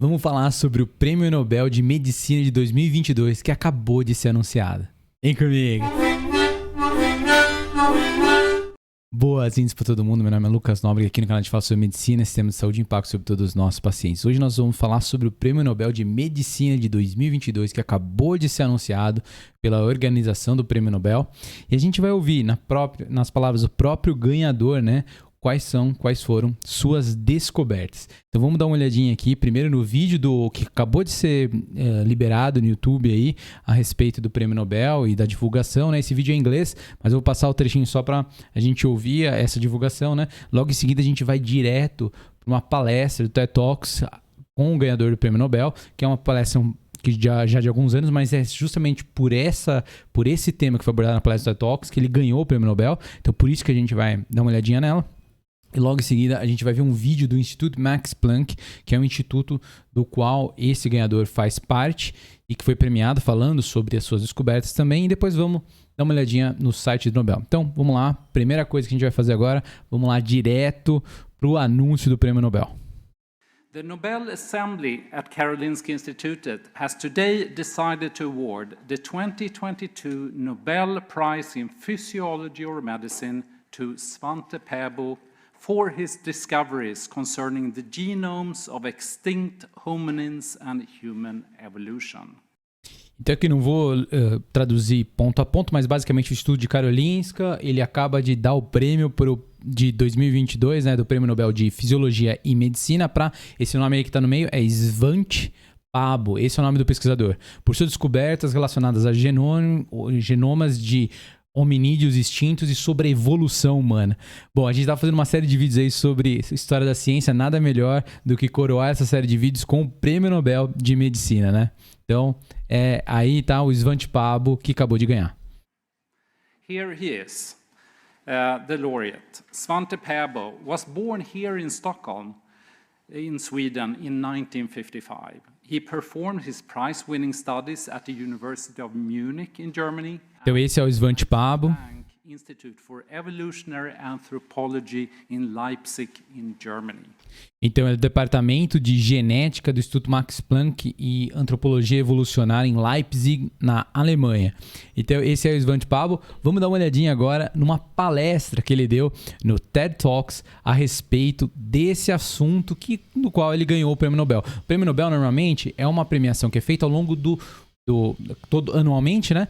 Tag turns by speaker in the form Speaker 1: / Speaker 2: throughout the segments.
Speaker 1: Vamos falar sobre o Prêmio Nobel de Medicina de 2022 que acabou de ser anunciado. Vem comigo! Boas-vindas para todo mundo, meu nome é Lucas Nobre, aqui no canal a gente fala sobre medicina, sistema de saúde e impacto sobre todos os nossos pacientes. Hoje nós vamos falar sobre o Prêmio Nobel de Medicina de 2022 que acabou de ser anunciado pela organização do Prêmio Nobel. E a gente vai ouvir nas palavras do próprio ganhador, né? Quais foram suas descobertas. Então vamos dar uma olhadinha aqui, primeiro no vídeo que acabou de ser liberado no YouTube aí, a respeito do Prêmio Nobel e da divulgação, né? Esse vídeo é em inglês, mas eu vou passar o trechinho só para a gente ouvir essa divulgação, né? Logo em seguida a gente vai direto para uma palestra do TED Talks com o ganhador do Prêmio Nobel, que é uma palestra que já de alguns anos, mas é justamente por esse tema que foi abordado na palestra do TED Talks que ele ganhou o Prêmio Nobel. Então por isso que a gente vai dar uma olhadinha nela. E logo em seguida a gente vai ver um vídeo do Instituto Max Planck, que é um instituto do qual esse ganhador faz parte e que foi premiado falando sobre as suas descobertas também. E depois vamos dar uma olhadinha no site do Nobel. Então vamos lá, primeira coisa que a gente vai fazer agora, vamos lá direto para o anúncio do Prêmio Nobel.
Speaker 2: The Nobel Assembly at Karolinska Institutet has today decided to award the 2022 Nobel Prize in Physiology or Medicine to Svante Pääbo for his discoveries concerning the genomes of extinct hominins and human evolution.
Speaker 1: Então aqui não vou traduzir ponto a ponto, mas basicamente o Instituto de Karolinska, ele acaba de dar o prêmio de 2022, né, do Prêmio Nobel de Fisiologia e Medicina para, esse nome aí que está no meio é Svante Pääbo, esse é o nome do pesquisador, por suas descobertas relacionadas a genomas de hominídeos extintos e sobre a evolução humana. Bom, a gente está fazendo uma série de vídeos aí sobre história da ciência, nada melhor do que coroar essa série de vídeos com o Prêmio Nobel de Medicina, né? Então, aí tá o Svante Pääbo que acabou de ganhar.
Speaker 2: Here he is, the laureate. Svante Pääbo was born here in Stockholm, in Sweden, in 1955. He performed his prize-winning studies at the University of Munich in Germany.
Speaker 1: Então esse é o Svante Pääbo.
Speaker 2: Institute for Evolutionary Anthropology in Leipzig, in Germany.
Speaker 1: Então é do Departamento de Genética do Instituto Max Planck e Antropologia Evolucionária em Leipzig, na Alemanha. Então esse é o Svante Pääbo. Vamos dar uma olhadinha agora numa palestra que ele deu no TED Talks a respeito desse assunto no qual ele ganhou o Prêmio Nobel. O Prêmio Nobel normalmente é uma premiação que é feita ao longo todo anualmente, né?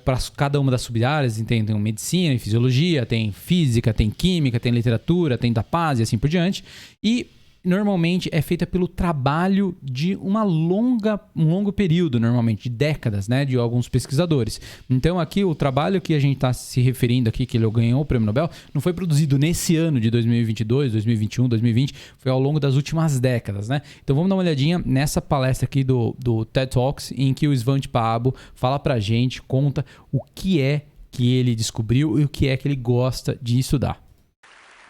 Speaker 1: Para cada uma das sub-áreas, tem medicina e fisiologia, tem física, tem química, tem literatura, tem da paz e assim por diante. E normalmente é feita pelo trabalho de um longo período, normalmente, de décadas, né? De alguns pesquisadores. Então aqui o trabalho que a gente está se referindo aqui, que ele ganhou o Prêmio Nobel, não foi produzido nesse ano de 2022, 2021, 2020, foi ao longo das últimas décadas, né? Então vamos dar uma olhadinha nessa palestra aqui do TED Talks, em que o Svante Pääbo fala pra gente, conta o que é que ele descobriu e o que é que ele gosta de estudar.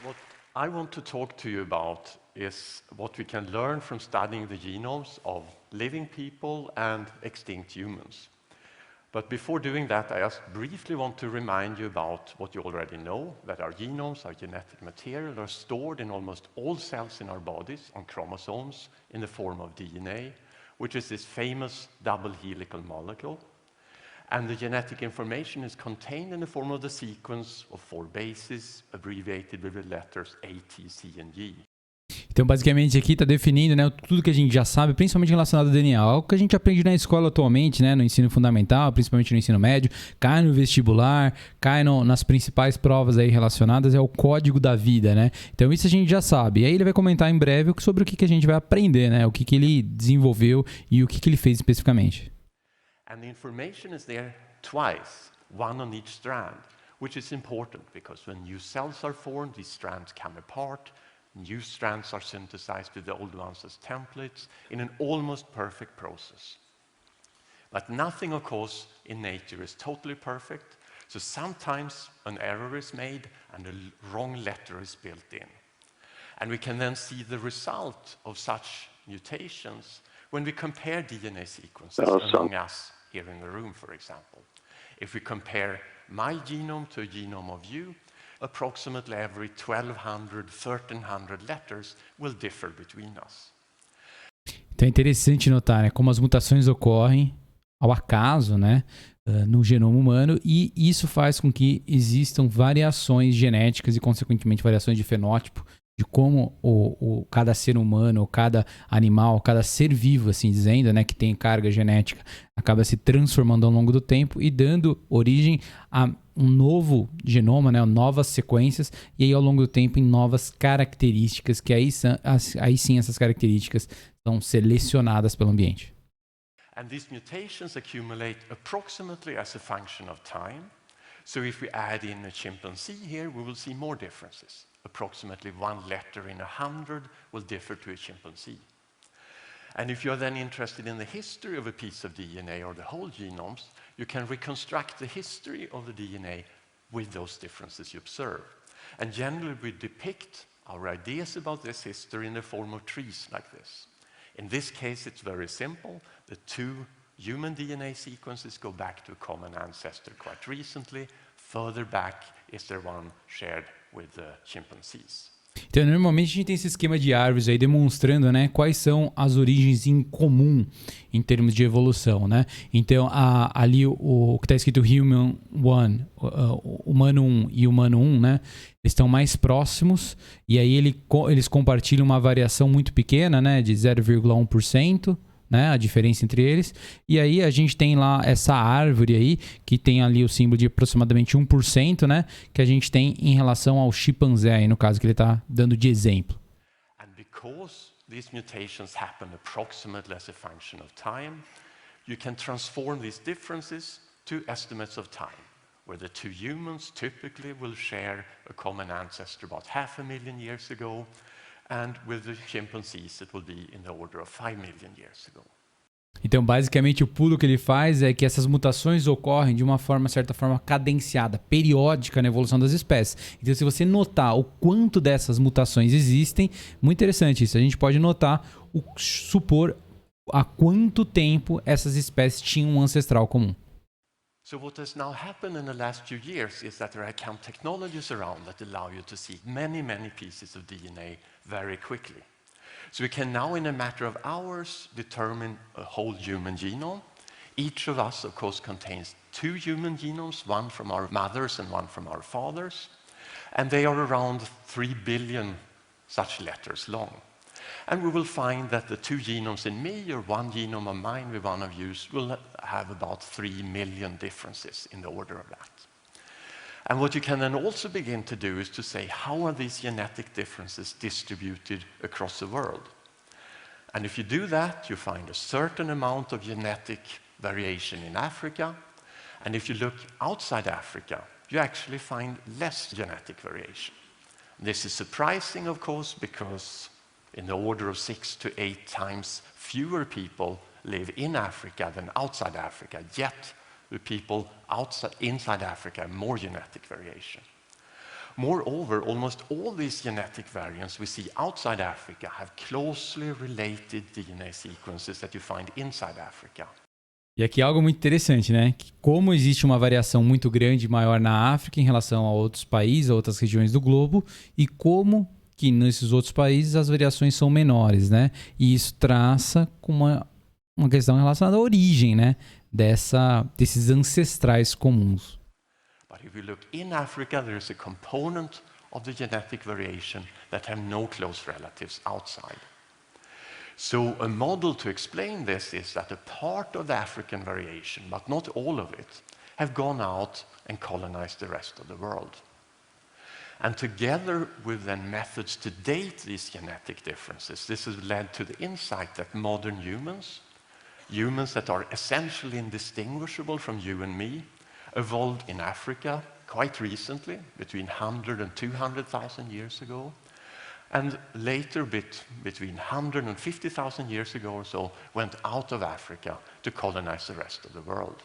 Speaker 3: What I want to talk to you about is what we can learn from studying the genomes of living people and extinct humans. But before doing that, I just briefly want to remind you about what you already know, that our genomes, our genetic material, are stored in almost all cells in our bodies on chromosomes in the form of DNA, which is this famous double helical molecule. And the genetic information is contained in the form of the sequence of 4 bases, abbreviated with the letters A, T, C, and G.
Speaker 1: Então, basicamente, aqui está definindo, né, tudo que a gente já sabe, principalmente relacionado ao DNA. Algo que a gente aprende na escola atualmente, né, no ensino fundamental, principalmente no ensino médio, cai no vestibular, cai nas principais provas aí relacionadas, é o código da vida, né? Então, isso a gente já sabe. E aí ele vai comentar em breve sobre o que a gente vai aprender, né? O que ele desenvolveu e o que ele fez especificamente.
Speaker 3: And the information is there twice, one on each strand, which is important because when new cells are formed, these strands come apart. New strands are synthesized with the old ones as templates in an almost perfect process. But nothing, of course, in nature is totally perfect, so sometimes an error is made and a wrong letter is built in. And we can then see the result of such mutations when we compare DNA sequences among us here in the room, for example. If we compare my genome to a genome of you, approximately every 1,200, 1,300 letters will differ between us.
Speaker 1: Então é interessante notar, né, como as mutações ocorrem ao acaso, né, no genoma humano, e isso faz com que existam variações genéticas e, consequentemente, variações de fenótipo, de como cada ser humano, ou cada animal, cada ser vivo, assim dizendo, né, que tem carga genética, acaba se transformando ao longo do tempo e dando origem a um novo genoma, né, novas sequências, e aí ao longo do tempo em novas características, que aí sim essas características são selecionadas pelo ambiente.
Speaker 3: And these mutations accumulate approximately as a function of time. So if we add in a chimpanzee here, we will see more differences. Approximately one letter in 100 will differ to a chimpanzee. And if you're then interested in the history of a piece of DNA or the whole genomes, you can reconstruct the history of the DNA with those differences you observe. And generally we depict our ideas about this history in the form of trees like this. In this case, it's very simple. The two human DNA sequences go back to a common ancestor quite recently. Further back is there one shared with the chimpanzees.
Speaker 1: Então, normalmente a gente tem esse esquema de árvores aí demonstrando, né, quais são as origens em comum em termos de evolução, né? Então, ali o que está escrito Human 1, Humano 1 e Humano 1, né? Eles estão mais próximos e aí eles compartilham uma variação muito pequena, né, de 0,1%. Né, a diferença entre eles, e aí a gente tem lá essa árvore aí, que tem ali o símbolo de aproximadamente 1%, né, que a gente tem em relação ao chimpanzé, aí no caso que ele está dando de exemplo.
Speaker 3: And because these mutations happen approximately as a function of time, you can transform these differences to estimates of time, where the two humans typically will share a common ancestor about 500,000 years ago, and with the chimpanzees it will be in the order of 5 million years ago.
Speaker 1: Então, basicamente, o pulo que ele faz é que essas mutações ocorrem de uma forma, certa forma, cadenciada, periódica na evolução das espécies. Então, se você notar o quanto dessas mutações existem, muito interessante isso. A gente pode notar, supor há quanto tempo essas espécies tinham um ancestral comum.
Speaker 3: So what has now happened in the last few years is that there have come technologies around that allow you to see many, many pieces of DNA very quickly. So we can now, in a matter of hours, determine a whole human genome. Each of us, of course, contains two human genomes, one from our mothers and one from our fathers. And they are around 3 billion such letters long. And we will find that the two genomes in me, or one genome of mine with one of yours, will have about 3 million differences in the order of that. And what you can then also begin to do is to say, how are these genetic differences distributed across the world? And if you do that, you find a certain amount of genetic variation in Africa. And if you look outside Africa, you actually find less genetic variation. This is surprising, of course, because in the order of 6 to 8 times fewer people live in Africa than outside Africa, yet the people inside Africa have more genetic variation. Moreover, almost all these genetic variants we see outside Africa have closely related DNA sequences that you find inside Africa.
Speaker 1: E aqui é algo muito interessante, né? Que como existe uma variação muito grande, maior na África em relação a outros países, a outras regiões do globo, e como que nesses outros países as variações são menores, né? E isso traça com uma questão relacionada à origem, né? Desses ancestrais comuns.
Speaker 3: But if you look in Africa, there is a component of the genetic variation that have no close relatives outside. So a model to explain this is that a part of the African variation, but not all of it, have gone out and colonized the rest of the world. And together with then methods to date these genetic differences, this has led to the insight that modern humans that are essentially indistinguishable from you and me, evolved in Africa quite recently, between 100 and 200,000 years ago, and later, between 150,000 years ago or so, went out of Africa to colonize the rest of the world.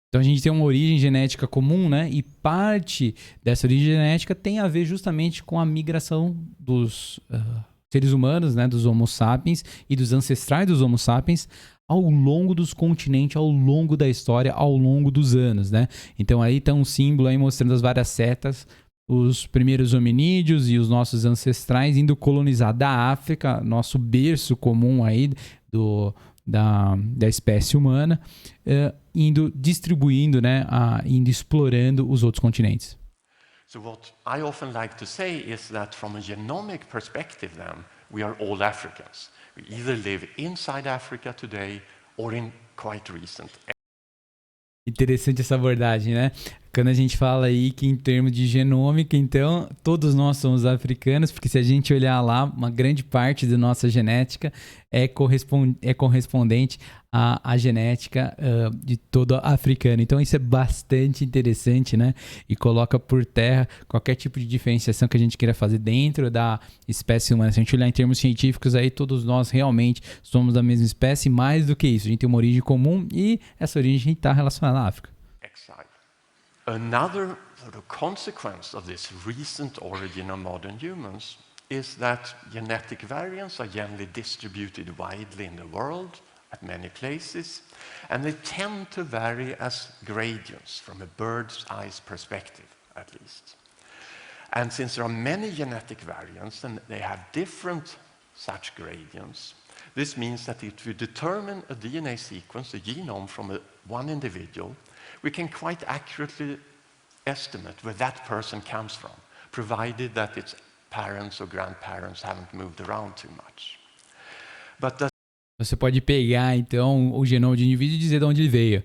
Speaker 1: Então a gente tem uma origem genética comum, né? E parte dessa origem genética tem a ver justamente com a migração dos seres humanos, né? Dos Homo sapiens e dos ancestrais dos Homo sapiens ao longo dos continentes, ao longo da história, ao longo dos anos, né? Então aí está um símbolo aí mostrando as várias setas os primeiros hominídeos e os nossos ancestrais indo colonizar da África, nosso berço comum aí da espécie humana, indo distribuindo, né, indo explorando os outros continentes.
Speaker 3: So what I often like to say is that from a genomic perspective then, we are all Africans. We either live inside Africa today or in quite recent.
Speaker 1: Interessante essa abordagem, né? Quando a gente fala aí que em termos de genômica, então, todos nós somos africanos, porque se a gente olhar lá, uma grande parte da nossa genética é correspondente à genética de todo africano. Então, isso é bastante interessante, né? E coloca por terra qualquer tipo de diferenciação que a gente queira fazer dentro da espécie humana. Se a gente olhar em termos científicos, aí todos nós realmente somos da mesma espécie, mais do que isso. A gente tem uma origem comum e essa origem está relacionada à África.
Speaker 3: Exactly. Another sort of consequence of this recent origin of modern humans is that genetic variants are generally distributed widely in the world at many places, and they tend to vary as gradients from a bird's eye perspective, at least. And since there are many genetic variants and they have different such gradients, this means that if we determine a DNA sequence, a genome from one individual, we can quite accurately estimate where that person comes from, provided that its parents or grandparents haven't moved around too much.
Speaker 1: Você pode pegar, então, o genoma de indivíduo e dizer de onde ele veio.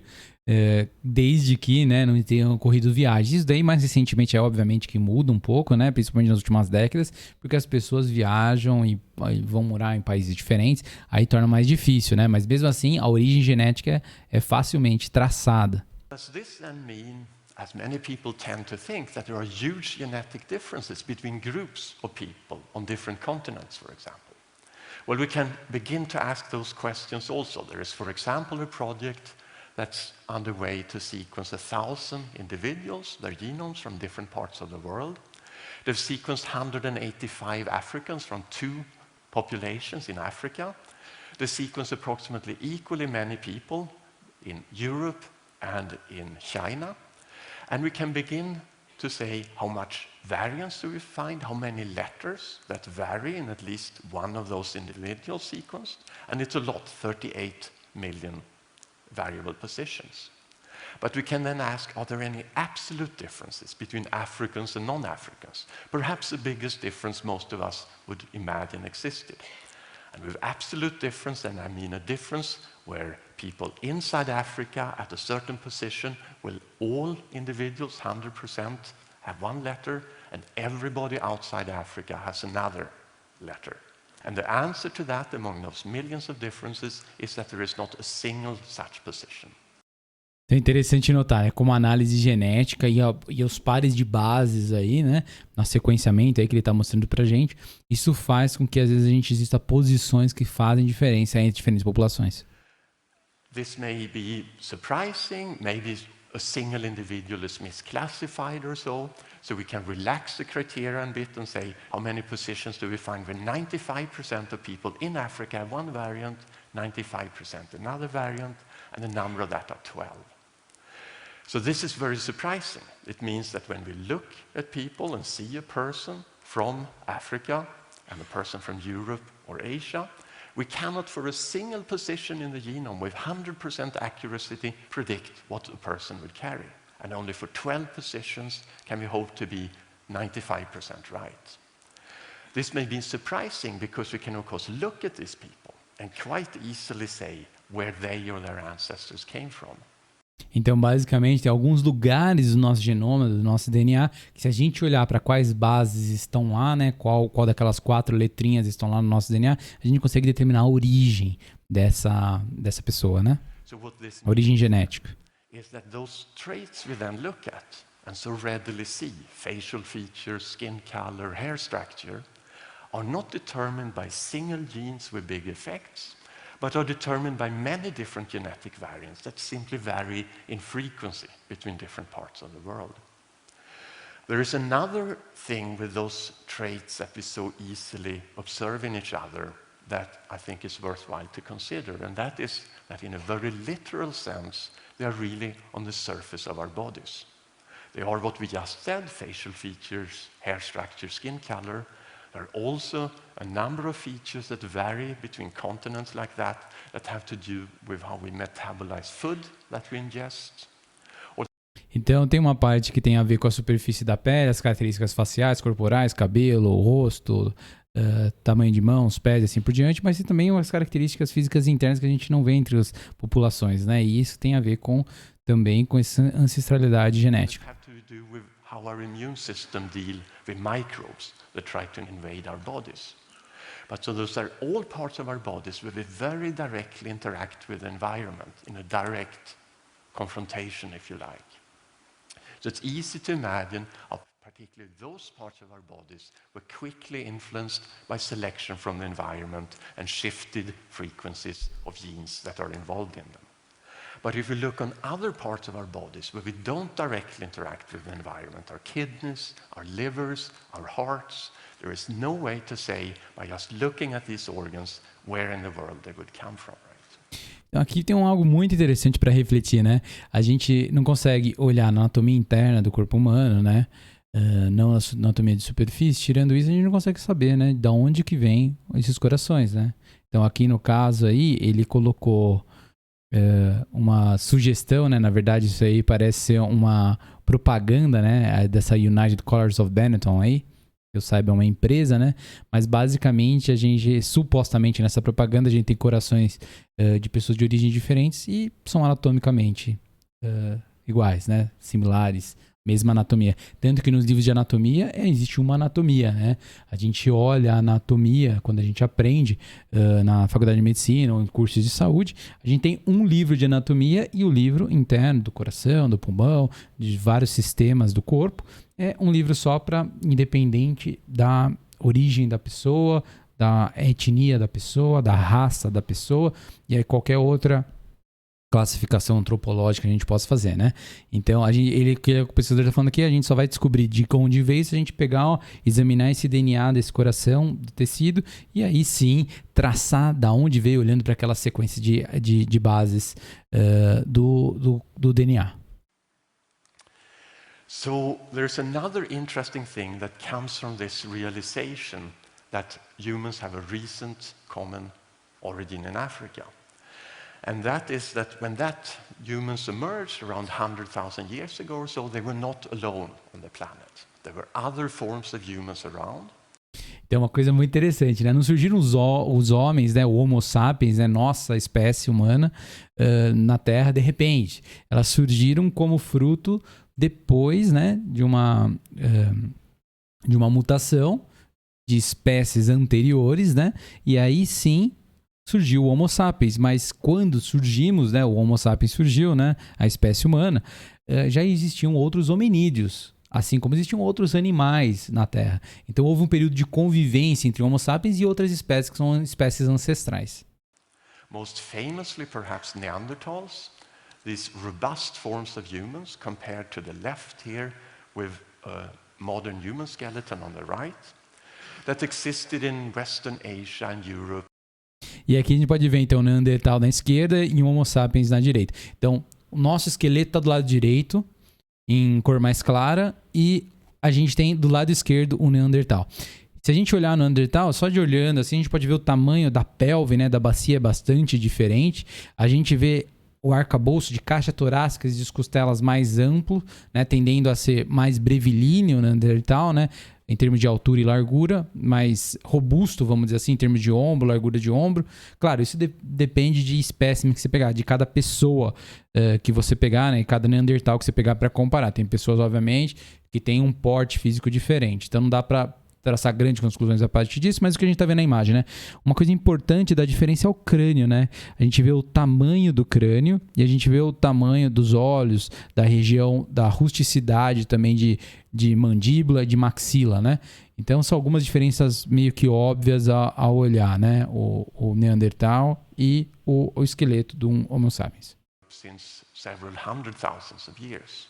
Speaker 1: Desde que, né, não tenham ocorrido viagens. Isso daí, mais recentemente, é obviamente que muda um pouco, né, principalmente nas últimas décadas, porque as pessoas viajam e vão morar em países diferentes, aí torna mais difícil, né? Mas mesmo assim, a origem genética é facilmente traçada.
Speaker 3: Does this then mean, as many people tend to think, that there are huge genetic differences between groups of people on different continents, for example? Well, we can begin to ask those questions also. There is, for example, a project that's underway to sequence 1,000 individuals, their genomes from different parts of the world. They've sequenced 185 Africans from 2 populations in Africa. They sequenced approximately equally many people in Europe and in China. And we can begin to say how much variance do we find, how many letters that vary in at least one of those individuals sequenced. And it's a lot, 38 million variable positions. But we can then ask, are there any absolute differences between Africans and non-Africans? Perhaps the biggest difference most of us would imagine existed. And with absolute difference, then I mean a difference where people inside Africa at a certain position will all individuals, 100%, have one letter, and everybody outside Africa has another letter. And the answer to that, among those millions of differences, is that there is not a single such position.
Speaker 1: É interessante notar, né, como a análise genética e os pares de bases aí, né, no sequenciamento aí que ele está mostrando pra gente, isso faz com que às vezes a gente exista posições que fazem diferença entre diferentes populações.
Speaker 3: This may be surprising, maybe a single individual is misclassified or so we can relax the criteria a bit and say, how many positions do we find when 95% of people in Africa have one variant, 95% another variant, and the number of that are 12. So this is very surprising. It means that when we look at people and see a person from Africa and a person from Europe or Asia, we cannot for a single position in the genome with 100% accuracy predict what a person would carry. And only for 12 positions can we hope to be 95% right. This may be surprising because we can of course look at these people and quite easily say where they or their ancestors came from.
Speaker 1: Então, basicamente, tem alguns lugares do nosso genoma, do nosso DNA, que se a gente olhar para quais bases estão lá, né, qual daquelas 4 letrinhas estão lá no nosso DNA, a gente consegue determinar a origem dessa pessoa, né? A origem genética.
Speaker 3: Is that those traits we then look at and so readily see, facial features, skin color, hair structure, are not determined by single genes with big effects, but are determined by many different genetic variants that simply vary in frequency between different parts of the world. There is another thing with those traits that we so easily observe in each other that I think is worthwhile to consider, and that is that in a very literal sense, they are really on the surface of our bodies. They are what we just said, facial features, hair structure, skin color. There are also a number of features that vary between continents like that have to do with how we metabolize food that we ingest.
Speaker 1: Então tem uma parte que tem a ver com a superfície da pele, as características faciais, corporais, cabelo, rosto, tamanho de mãos, pés e assim por diante, mas tem também umas características físicas internas que a gente não vê entre as populações, né? E isso tem a ver também com essa ancestralidade genética.
Speaker 3: How our immune system deal with microbes that try to invade our bodies. But so those are all parts of our bodies where we very directly interact with the environment in a direct confrontation, if you like. So it's easy to imagine how particularly those parts of our bodies were quickly influenced by selection from the environment and shifted frequencies of genes that are involved in them. But if we look on other parts of our bodies where we don't directly interact with the environment, our kidneys, our livers, our hearts, there is no way to say by just looking at these organs where in the world they would come from. Right?
Speaker 1: Então aqui tem algo muito interessante para refletir, né? A gente não consegue olhar a anatomia interna do corpo humano, né? Não a anatomia de superfície. Tirando isso, a gente não consegue saber, né? De onde que vem esses corações, né? Então aqui no caso aí, ele colocou uma sugestão, né? Na verdade, isso aí parece ser uma propaganda, né? Dessa United Colors of Benetton aí. Eu saiba, é uma empresa, né? Mas basicamente a gente, supostamente nessa propaganda, a gente tem corações de pessoas de origem diferentes e são anatomicamente iguais, né? Similares. Mesma anatomia. Tanto que nos livros de anatomia existe uma anatomia, né? A gente olha a anatomia quando a gente aprende na faculdade de medicina ou em cursos de saúde. A gente tem um livro de anatomia e o livro interno do coração, do pulmão, de vários sistemas do corpo. É um livro só para independente da origem da pessoa, da etnia da pessoa, da raça da pessoa e aí qualquer outra classificação antropológica que a gente possa fazer, né? Então, o pesquisador está falando aqui, a gente só vai descobrir de onde veio se a gente pegar, examinar esse DNA desse coração, do tecido, e aí sim traçar da onde veio, olhando para aquela sequência de bases do DNA.
Speaker 3: So there's another interesting thing that comes from this realization that humans have a recent common origin in Africa. And that is that when humans emerged around 100,000 years ago or so, they were not alone on the planet. There were other forms of humans around.
Speaker 1: Tem uma coisa muito interessante, né? Não surgiram os homens, né? O Homo sapiens, né? Nossa espécie humana na Terra de repente. Elas surgiram como fruto depois, né? De uma mutação de espécies anteriores, né? E aí sim surgiu o Homo sapiens, mas quando surgimos, né, o Homo sapiens surgiu, né, a espécie humana, já existiam outros hominídeos, assim como existiam outros animais na Terra. Então houve um período de convivência entre Homo sapiens e outras espécies que são espécies ancestrais.
Speaker 3: Most famously, perhaps Neanderthals, these robust forms of humans compared to the left here with a modern human skeleton on the right, that existed in Western Asia and Europe.
Speaker 1: E aqui a gente pode ver, então, o Neandertal na esquerda e o Homo sapiens na direita. Então, o nosso esqueleto está do lado direito, em cor mais clara, e a gente tem do lado esquerdo o Neandertal. Se a gente olhar no Neandertal, só de olhando assim, a gente pode ver o tamanho da pelve, né, da bacia é bastante diferente. A gente vê o arcabouço de caixa torácica e de costelas mais amplo, né, tendendo a ser mais brevilíneo o Neandertal, né? Em termos de altura e largura, mais robusto, vamos dizer assim, em termos de ombro, largura de ombro. Claro, isso depende de espécime que você pegar, de cada pessoa que você pegar, né? Cada Neandertal que você pegar para comparar. Tem pessoas, obviamente, que têm um porte físico diferente. Então não dá para traçar grandes conclusões a partir disso, mas o que a gente está vendo na imagem, né? Uma coisa importante da diferença é o crânio, né? A gente vê o tamanho do crânio e a gente vê o tamanho dos olhos, da região da rusticidade também de mandíbula e de maxila, né? Então são algumas diferenças meio que óbvias ao olhar, né? O Neandertal e o esqueleto do Homo sapiens.
Speaker 3: Since several hundred thousands of years.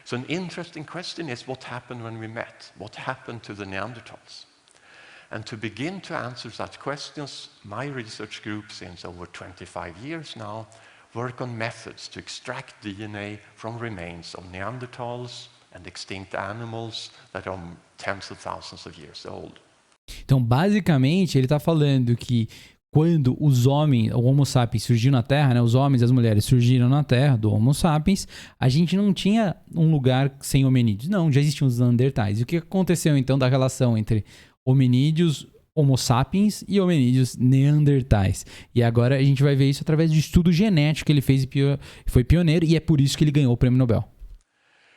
Speaker 3: So an interesting question is what happened when we met? What happened to the Neanderthals? And to begin to answer such questions, my research group, since over 25 years now, work on methods to extract DNA from remains of Neanderthals, and extinct animals that are tens of thousands of years old.
Speaker 1: Então, basicamente, ele está falando que quando os homens, o Homo sapiens surgiu na Terra, né, os homens e as mulheres surgiram na Terra do Homo sapiens, a gente não tinha um lugar sem hominídeos. Não, já existiam os Neandertais. E o que aconteceu então da relação entre hominídeos, Homo sapiens e hominídeos neandertais? E agora a gente vai ver isso através do estudo genético que ele fez e foi pioneiro, e é por isso que ele ganhou o Prêmio Nobel.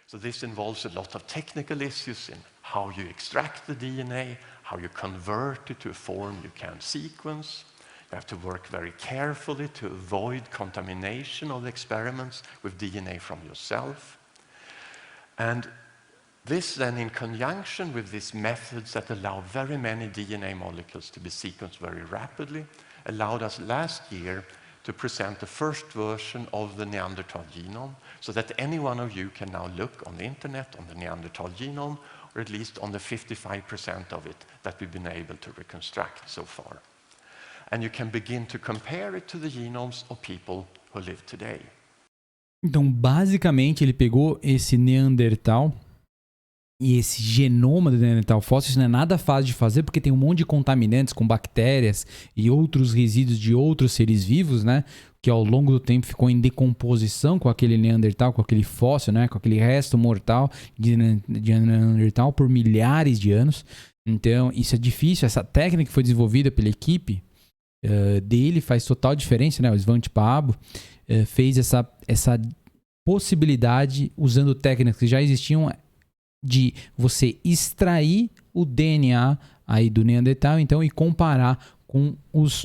Speaker 3: So this involves a lot of technical issues in how you extract the DNA, how you convert it to a form you can sequence. You have to work very carefully to avoid contamination of the experiments with DNA from yourself. And this then in conjunction with these methods that allow very many DNA molecules to be sequenced very rapidly, allowed us last year to present the first version of the Neanderthal genome, so that any one of you can now look on the internet on the Neanderthal genome, or at least on the 55% of it that we've been able to reconstruct so far. And you can begin to compare it to the genomes of people who live today.
Speaker 1: Então, basicamente, ele pegou esse Neandertal e esse genoma do Neandertal fóssil. Isso não é nada fácil de fazer, porque tem um monte de contaminantes com bactérias e outros resíduos de outros seres vivos, né? Que ao longo do tempo ficou em decomposição com aquele Neandertal, com aquele fóssil, né? Com aquele resto mortal de Neandertal por milhares de anos. Então, isso é difícil. Essa técnica que foi desenvolvida pela equipe dele faz total diferença, né? O Svante Pääbo fez essa possibilidade, usando técnicas que já existiam, de você extrair o DNA aí do Neandertal, então, e comparar com os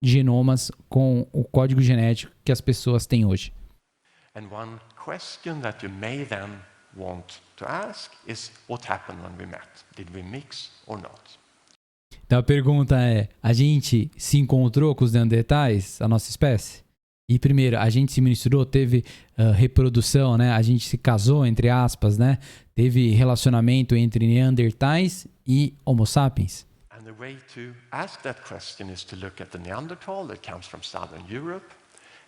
Speaker 1: genomas, com o código genético que as pessoas têm hoje.
Speaker 3: And one question that you may then want to ask is, what happened when we met? Did we mix or not?
Speaker 1: Então a pergunta é, a gente se encontrou com os Neandertais, a nossa espécie? E primeiro, a gente se misturou, teve reprodução, né? A gente se casou, entre aspas, né? Teve relacionamento entre Neandertais e Homo sapiens?
Speaker 3: And the way to ask that question is to look at the Neanderthal that comes from Southern Europe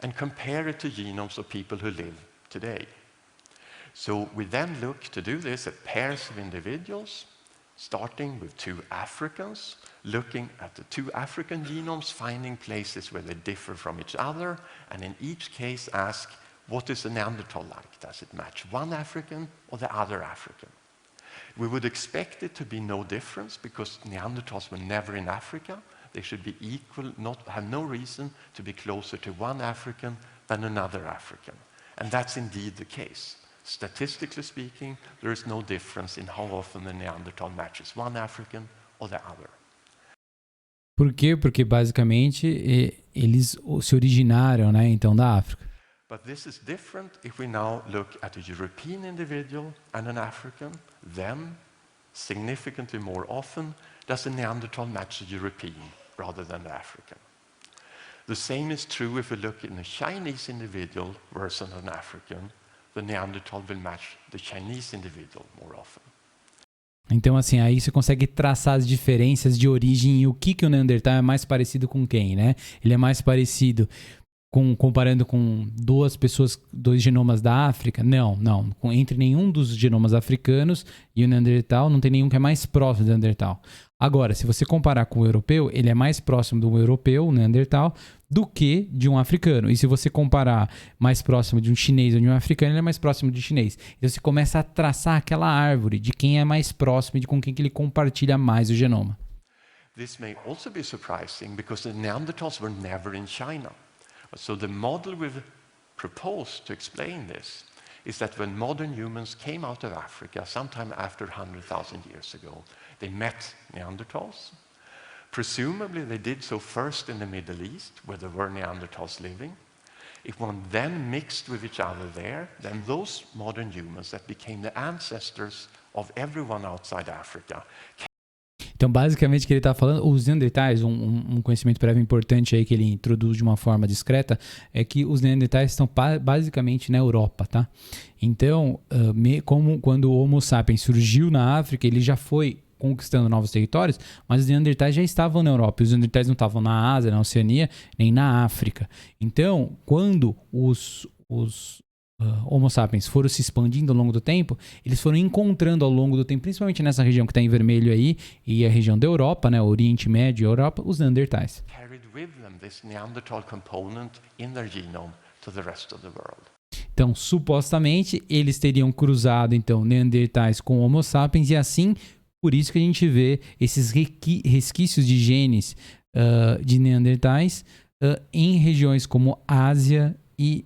Speaker 3: and compare it to genomes of people who live today. So we then look to do this at pairs of individuals, starting with two Africans, looking at the two African genomes, finding places where they differ from each other, and in each case ask, what is a Neanderthal like? Does it match one African or the other African? We would expect it to be no difference, because Neanderthals were never in Africa. They should be equal, have no reason to be closer to one African than another African. And that's indeed the case. Statistically speaking, there is no difference in how often the Neanderthal matches one African or the other.
Speaker 1: Por quê? Porque basicamente eles se originaram, né, então, da África.
Speaker 3: But this is different if we now look at a European individual and an African, then significantly more often does the Neanderthal match the European rather than the African. The same is true if we look in a Chinese individual versus an African. The Neanderthal will match the Chinese individual more often.
Speaker 1: Então, assim, aí você consegue traçar as diferenças de origem e o que o Neandertal é mais parecido com quem, né? Ele é mais parecido comparando com duas pessoas, dois genomas da África? Não. Entre nenhum dos genomas africanos e o Neandertal, não tem nenhum que é mais próximo do Neandertal. Agora, se você comparar com o europeu, ele é mais próximo do europeu, o Neandertal, do que de um africano. E se você comparar mais próximo de um chinês ou de um africano, ele é mais próximo de chinês. Então você começa a traçar aquela árvore de quem é mais próximo e de com quem que ele compartilha mais o genoma.
Speaker 3: This may also be surprising because the Neanderthals were never in China. So the model we've proposed to explain this is that when modern humans came out of Africa sometime after 100,000 years ago, they met Neanderthals. Presumably they did so first in the Middle East, where there were Neanderthals living. If one then mixed with each other there, then those modern humans that became the ancestors of everyone outside Africa.
Speaker 1: Então, basicamente, o que ele está falando, os Neandertais, um conhecimento prévio importante aí que ele introduz de uma forma discreta, é que os Neandertais estão basicamente na Europa, tá? Então, como quando o Homo sapiens surgiu na África, ele já foi conquistando novos territórios, mas os Neandertais já estavam na Europa, e os Neandertais não estavam na Ásia, na Oceania, nem na África. Então, quando os Homo sapiens foram se expandindo ao longo do tempo, eles foram encontrando ao longo do tempo, principalmente nessa região que está em vermelho aí, e a região da Europa, né, Oriente Médio e Europa, os Neandertais.
Speaker 3: Carried with them this Neanderthal component in their genome to the rest of the world.
Speaker 1: Então, supostamente, eles teriam cruzado, então, Neandertais com Homo sapiens, e assim, por isso que a gente vê esses resquícios de genes de Neandertais em regiões como Ásia e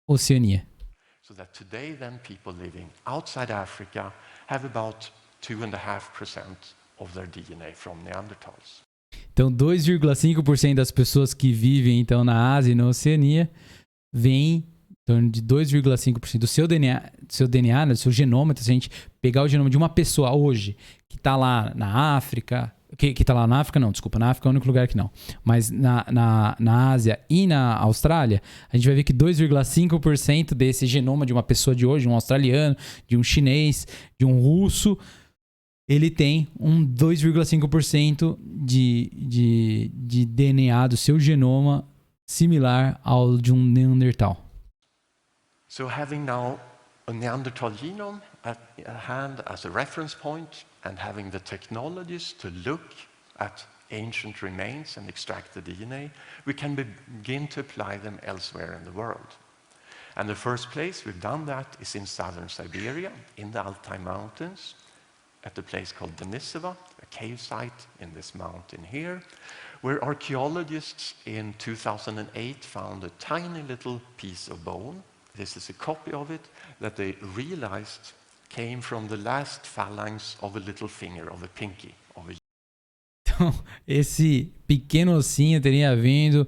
Speaker 1: Oceania.
Speaker 3: So that today then people living outside Africa have about 2.5% of their DNA from Neanderthals.
Speaker 1: Então, 2,5% das pessoas que vivem então na Ásia e na Oceania vêm em torno de 2,5% do seu DNA, do seu genoma. Então, se a gente pegar o genoma de uma pessoa hoje que está lá na África, que está lá na África, não, desculpa, na África é o único lugar que não, mas na Ásia e na Austrália, a gente vai ver que 2,5% desse genoma de uma pessoa de hoje, um australiano, de um chinês, de um russo, ele tem um 2,5% de DNA do seu genoma similar ao de um Neandertal.
Speaker 3: So having now a Neanderthal genome at hand as a reference point and having the technologies to look at ancient remains and extract the DNA, we can begin to apply them elsewhere in the world. And the first place we've done that is in southern Siberia, in the Altai Mountains, at a place called Denisova, a cave site in this mountain here, where archaeologists in 2008 found a tiny little piece of bone. This is a copy of it that they realized came from the last phalanx of a little finger, of a pinky, of a...
Speaker 1: Então, esse pequeno ossinho teria vindo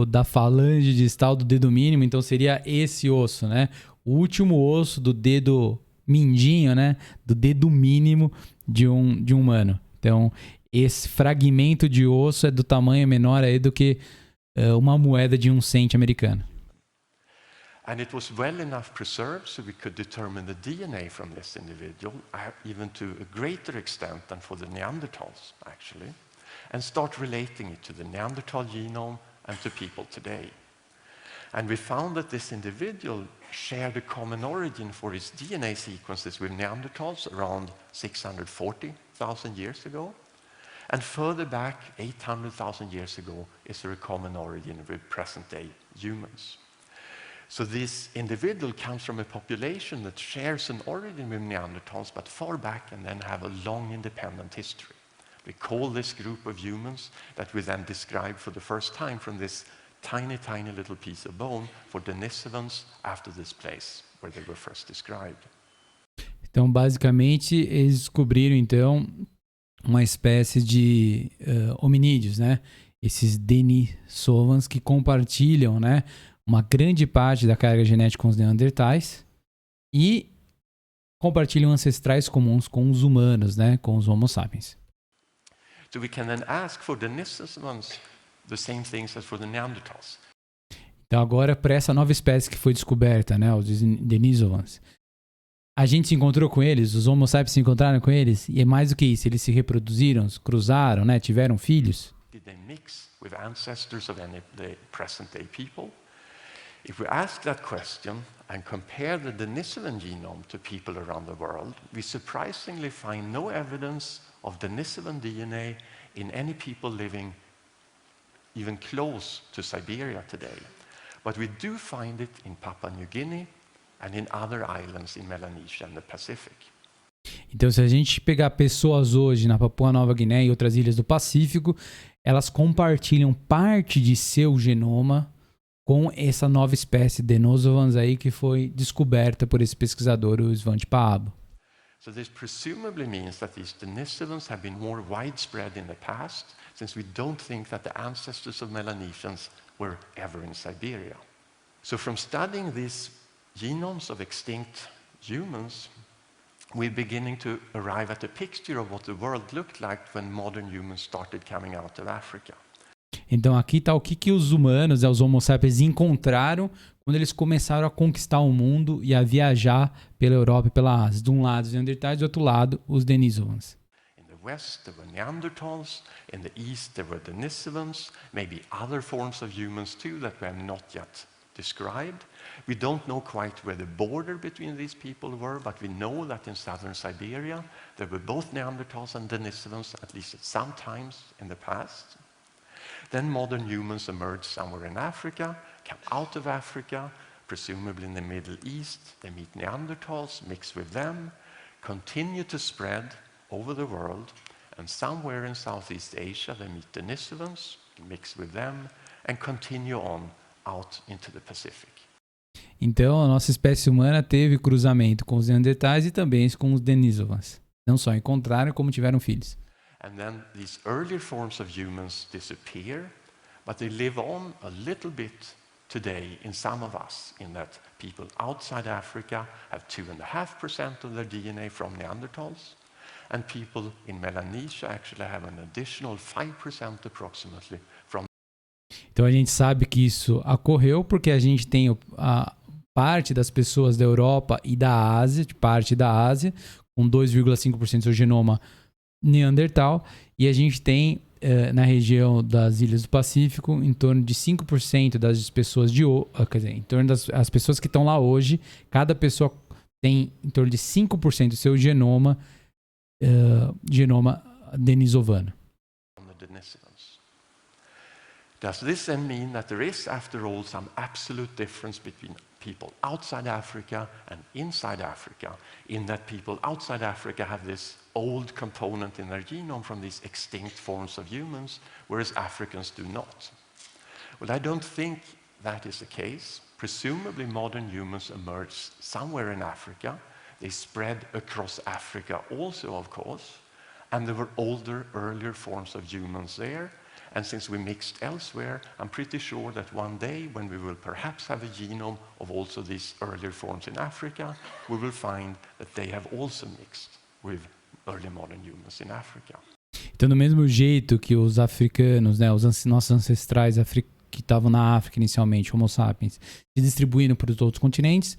Speaker 1: da falange distal do dedo mínimo, então seria esse osso, né? O último osso do dedo mindinho, né? Do dedo mínimo de um humano. Então, esse fragmento de osso é do tamanho menor aí do que uma moeda de 1 cento americano.
Speaker 3: And it was well enough preserved so we could determine the DNA from this individual, even to a greater extent than for the Neanderthals, actually, and start relating it to the Neanderthal genome and to people today. And we found that this individual shared a common origin for his DNA sequences with Neanderthals around 640,000 years ago. And further back, 800,000 years ago, is there a common origin with present-day humans. So this individual comes from a population that shares an origin with Neanderthals, but far back and then have a long independent history. We call this group of humans that we then describe for the first time from this tiny, tiny little piece of bone for Denisovans after this place where they were first described.
Speaker 1: Então, basicamente, eles descobriram, então, uma espécie de hominídeos, né? Esses Denisovans que compartilham, né, uma grande parte da carga genética com os Neandertais e compartilham ancestrais comuns com os humanos, né, com os Homo sapiens.
Speaker 3: So we can then ask for Denisovans the same things as for the Neanderthals.
Speaker 1: Então agora, para essa nova espécie que foi descoberta, né, os Denisovans, a gente se encontrou com eles, os Homo sapiens se encontraram com eles, e é mais do que isso, eles se reproduziram, cruzaram, né, tiveram filhos.
Speaker 3: Did they mix with ancestors of any of the present-day people? If we ask that question and compare the Denisovan genome to people around the world, we surprisingly find no evidence of Denisovan DNA in any people living even close to Siberia today. But we do find it in Papua New Guinea and in other islands in Melanesia and the Pacific.
Speaker 1: Então, se a gente pegar pessoas hoje na Papua Nova Guiné e outras ilhas do Pacífico, elas compartilham parte de seu genoma com essa nova espécie Denisovans aí que foi descoberta por esse pesquisador, o Svante Paabo.
Speaker 3: So this presumably means that these Denisovans have been more widespread in the past, since we don't think that the ancestors of Melanesians were ever in Siberia. So from studying these genomes of extinct humans, we're beginning to arrive at a picture of what the world looked like when modern humans started coming out of Africa.
Speaker 1: Então aqui está o que os humanos, os Homo sapiens, encontraram quando eles começaram a conquistar o mundo e a viajar pela Europa e pela Ásia. De um lado os Neandertais, do outro lado os Denisovans.
Speaker 3: In the west there were Neanderthals, in the east there were Denisovans, maybe other forms of humans too that we have not yet described. We don't know quite where the border between these people were, but we know that in southern Siberia there were both Neanderthals and Denisovans, at least at some times in the past. Then modern humans emerged somewhere in Africa, come out of Africa, presumably in the Middle East. They meet Neanderthals, mix with them, continue to spread over the world, and somewhere in Southeast Asia they meet Denisovans, mix with them, and continue on out into the Pacific.
Speaker 1: Então, a nossa espécie humana teve cruzamento com os Neandertais e também com os Denisovans. Não só encontraram, como tiveram filhos.
Speaker 3: And then these earlier forms of humans disappear, but they live on a little bit today in some of us, in that people outside Africa have 2.5% of their DNA from Neanderthals, and people in Melanesia actually have an additional 5% approximately from.
Speaker 1: Então a gente sabe que isso ocorreu porque a gente tem a parte das pessoas da Europa e da Ásia, de parte da Ásia, com 2,5% do seu genoma Neandertal, e a gente tem na região das Ilhas do Pacífico em torno de 5% das pessoas quer dizer, em torno das pessoas que estão lá hoje, cada pessoa tem em torno de 5% do seu genoma denisovano.
Speaker 3: Does this then mean that there is, after all, some absolute difference between people outside Africa and inside Africa, in that people outside Africa have this old component in their genome from these extinct forms of humans, whereas Africans do not? Well, I don't think that is the case. Presumably modern humans emerged somewhere in Africa. They spread across Africa also, of course, and there were older, earlier forms of humans there. And since we mixed elsewhere, I'm pretty sure that one day, when we will perhaps have a genome of also these earlier forms in Africa, we will find that they have also mixed with early modern humans in Africa.
Speaker 1: Então, do mesmo jeito que os africanos, né, nossos ancestrais que estavam na África inicialmente, Homo sapiens, se distribuíram para os outros continentes,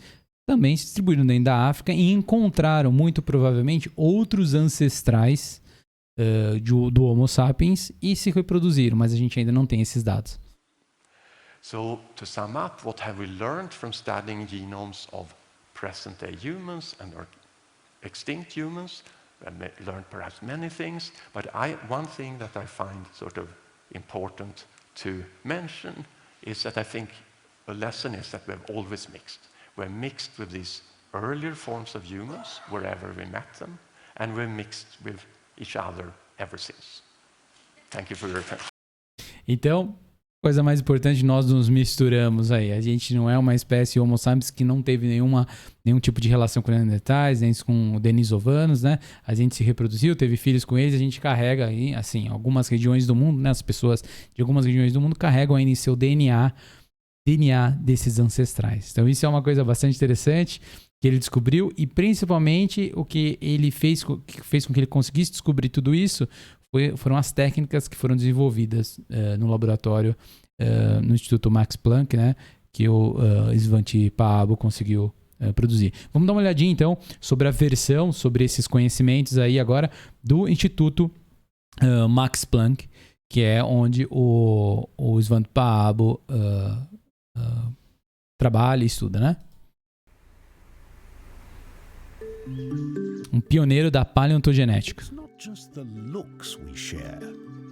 Speaker 1: também se distribuíram dentro da África e encontraram, muito provavelmente, outros ancestrais do Homo sapiens e se reproduziram, mas a gente ainda não tem esses dados.
Speaker 3: So, to sum up, what have we learned from studying genomes of present-day humans and extinct humans? We learned perhaps many things, but one thing that I find sort of important to mention is that I think a lesson is that we have always mixed. We're mixed with these earlier forms of humans, wherever we met them, and we're mixed with each other ever since. Thank you for your attention.
Speaker 1: Então, coisa mais importante, nós nos misturamos aí. A gente não é uma espécie Homo sapiens que não teve nenhum tipo de relação com Neandertais, nem com Denisovanos, né? A gente se reproduziu, teve filhos com eles, a gente carrega aí, assim, algumas regiões do mundo, né? As pessoas de algumas regiões do mundo carregam ainda em seu DNA desses ancestrais. Então, isso é uma coisa bastante interessante que ele descobriu, e principalmente o que ele fez com que ele conseguisse descobrir tudo isso foram as técnicas que foram desenvolvidas no laboratório no Instituto Max Planck, né, que o Svante Pääbo conseguiu produzir. Vamos dar uma olhadinha então sobre a versão, sobre esses conhecimentos aí agora do Instituto Max Planck, que é onde o Svante Pääbo trabalha e estuda, né? Um pioneiro da paleontogenética.
Speaker 4: It's not just the looks we share.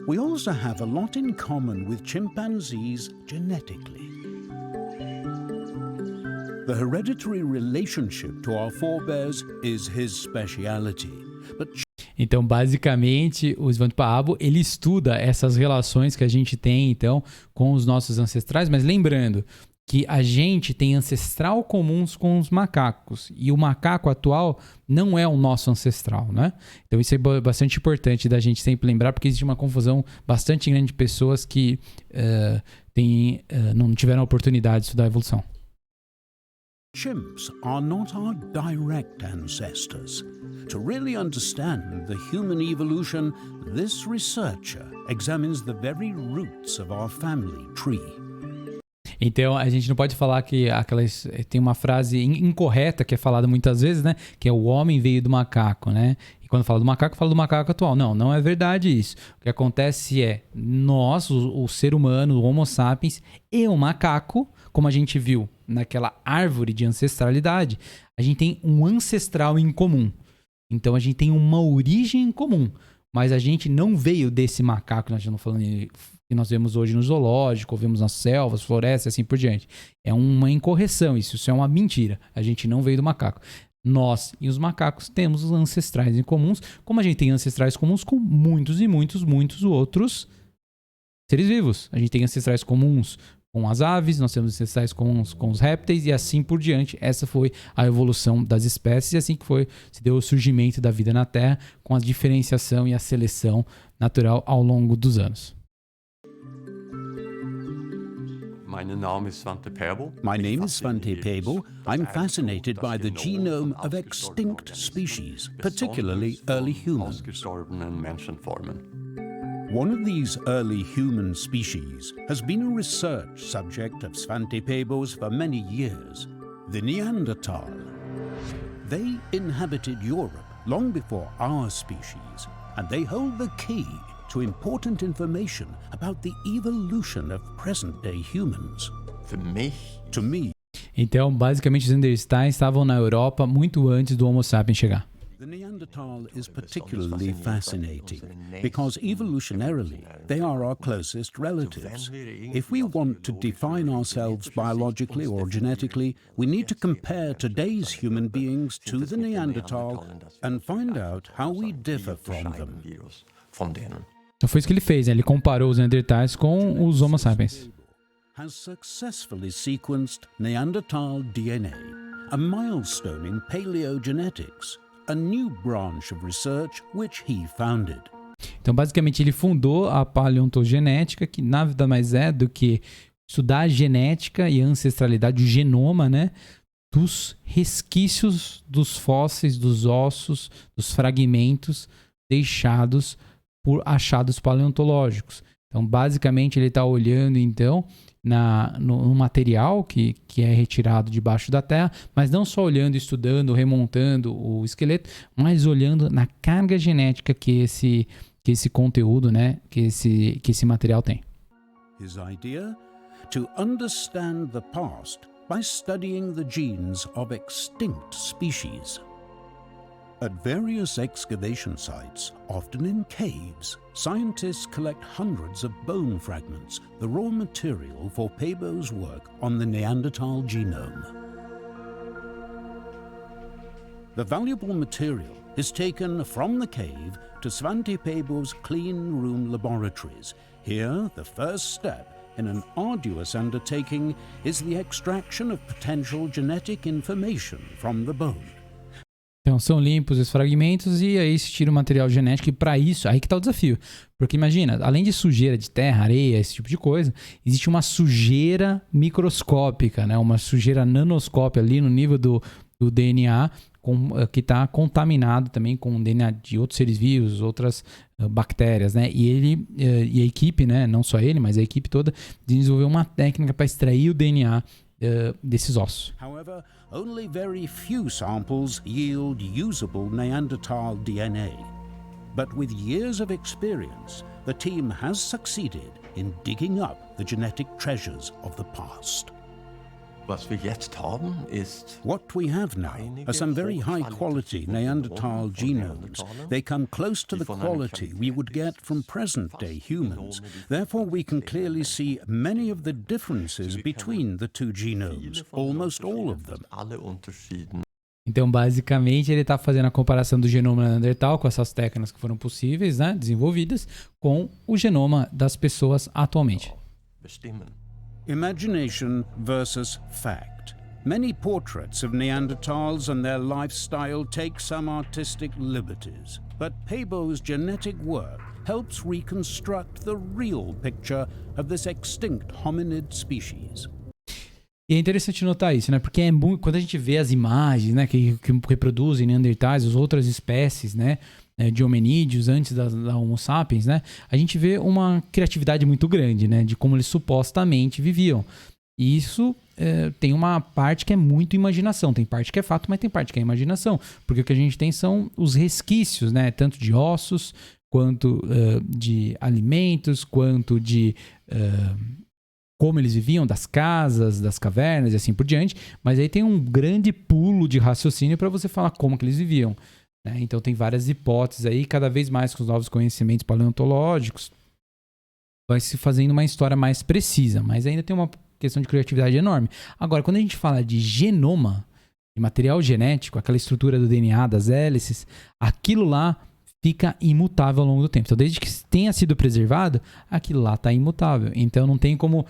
Speaker 4: We also have a lot in common with chimpanzees genetically. The hereditary relationship to our forebears is his speciality.
Speaker 1: Então, basicamente, o Svante Pääbo, ele estuda essas relações que a gente tem, então, com os nossos ancestrais, mas lembrando que a gente tem ancestral comuns com os macacos, e o macaco atual não é o nosso ancestral, né? Então isso é bastante importante da gente sempre lembrar, porque existe uma confusão bastante grande de pessoas que não tiveram a oportunidade de estudar a evolução.
Speaker 4: Chimps are not our direct ancestors. To really understand the human evolution, this researcher examines the very roots of our family tree.
Speaker 1: Então, a gente não pode falar que tem uma frase incorreta que é falada muitas vezes, né? Que é o homem veio do macaco, né? E quando fala do macaco atual. Não, não é verdade isso. O que acontece é, nós, o ser humano, o Homo sapiens e o macaco, como a gente viu naquela árvore de ancestralidade, a gente tem um ancestral em comum. Então a gente tem uma origem em comum. Mas a gente não veio desse macaco que nós estamos falando, que nós vemos hoje no zoológico, vemos nas selvas, florestas e assim por diante. É uma incorreção isso é uma mentira. A gente não veio do macaco. Nós e os macacos temos os ancestrais em comuns, como a gente tem ancestrais comuns com muitos e muitos outros seres vivos. A gente tem ancestrais comuns com as aves, nós temos ancestrais comuns com os répteis e assim por diante. Essa foi a evolução das espécies e assim que se deu o surgimento da vida na Terra com a diferenciação e a seleção natural ao longo dos anos.
Speaker 3: My name is
Speaker 4: Svante Pääbo. I'm fascinated by the genome of extinct species, particularly early humans. One of these early human species has been a research subject of Svante Pääbo's for many years, the Neanderthal. They inhabited Europe long before our species, and they hold the key to important information about the evolution of present-day humans. To me,
Speaker 1: então, basicamente, os Neandertais estavam na Europa muito antes do Homo sapiens chegar.
Speaker 4: the Neanderthal is particularly fascinating because evolutionarily they are our closest relatives. If we want to define ourselves biologically or genetically, we need to compare today's human beings to the Neanderthal and find out how we differ from them.
Speaker 1: Então foi isso que ele fez, né? Ele comparou os Neandertais com os Homo sapiens.
Speaker 4: Has successfully sequenced Neanderthal DNA, a milestone in paleogenetics, a new branch of research which he founded.
Speaker 1: Então, basicamente, ele fundou a paleontogenética, que nada mais é do que estudar a genética e a ancestralidade, o genoma, né? Dos resquícios dos fósseis, dos ossos, dos fragmentos deixados por achados paleontológicos. Então, basicamente, ele está olhando, então, no material que é retirado debaixo da terra, mas não só olhando, estudando, remontando o esqueleto, mas olhando na carga genética que esse conteúdo, né, que esse material tem.
Speaker 4: His idea? To understand the past by studying the genes of extinct species. At various excavation sites, often in caves, scientists collect hundreds of bone fragments, the raw material for Pääbo's work on the Neanderthal genome. The valuable material is taken from the cave to Svante Pääbo's clean room laboratories. Here, the first step in an arduous undertaking is the extraction of potential genetic information from the bone.
Speaker 1: Então, são limpos os fragmentos e aí se tira o material genético e para isso, aí que tá o desafio. Porque imagina, além de sujeira de terra, areia, esse tipo de coisa, existe uma sujeira microscópica, né? Uma sujeira nanoscópica ali no nível do DNA que está contaminado também com o DNA de outros seres vivos, outras bactérias, né? E a equipe, né? Não só ele, mas a equipe toda desenvolveu uma técnica para extrair o DNA desses ossos.
Speaker 4: However, only very few samples yield usable Neanderthal DNA. But with years of experience, the team has succeeded in digging up the genetic treasures of the past.
Speaker 3: Was wir jetzt haben, ist
Speaker 4: What we have now are some very high-quality Neanderthal genomes. They come close to the quality we would get from present-day humans. Therefore, we can clearly see many of the differences between the two genomes, almost all of them.
Speaker 3: alle Unterschieden.
Speaker 1: Então, basicamente, ele está fazendo a comparação do genoma Neandertal com essas técnicas que foram possíveis, né, desenvolvidas, com o genoma das pessoas atualmente.
Speaker 3: Bestimmen.
Speaker 4: Imagination versus fact. Many portraits of Neanderthals and their lifestyle take some artistic liberties, but Pääbo's genetic work helps reconstruct the real picture of this extinct hominid species.
Speaker 1: E é interessante notar isso, né? Porque quando a gente vê as imagens, né, que reproduzem Neandertais, as outras espécies, né, de hominídeos antes da Homo sapiens, né, a gente vê uma criatividade muito grande, né, de como eles supostamente viviam. E isso tem uma parte que é muito imaginação. Tem parte que é fato, mas tem parte que é imaginação. Porque o que a gente tem são os resquícios, né? Tanto de ossos, quanto de alimentos, quanto de como eles viviam, das casas, das cavernas e assim por diante. Mas aí tem um grande pulo de raciocínio para você falar como que eles viviam, né? Então tem várias hipóteses aí, cada vez mais com os novos conhecimentos paleontológicos, vai se fazendo uma história mais precisa, mas ainda tem uma questão de criatividade enorme. Agora, quando a gente fala de genoma, de material genético, aquela estrutura do DNA, das hélices, aquilo lá fica imutável ao longo do tempo. Então, desde que tenha sido preservado, aquilo lá está imutável. Então, não tem como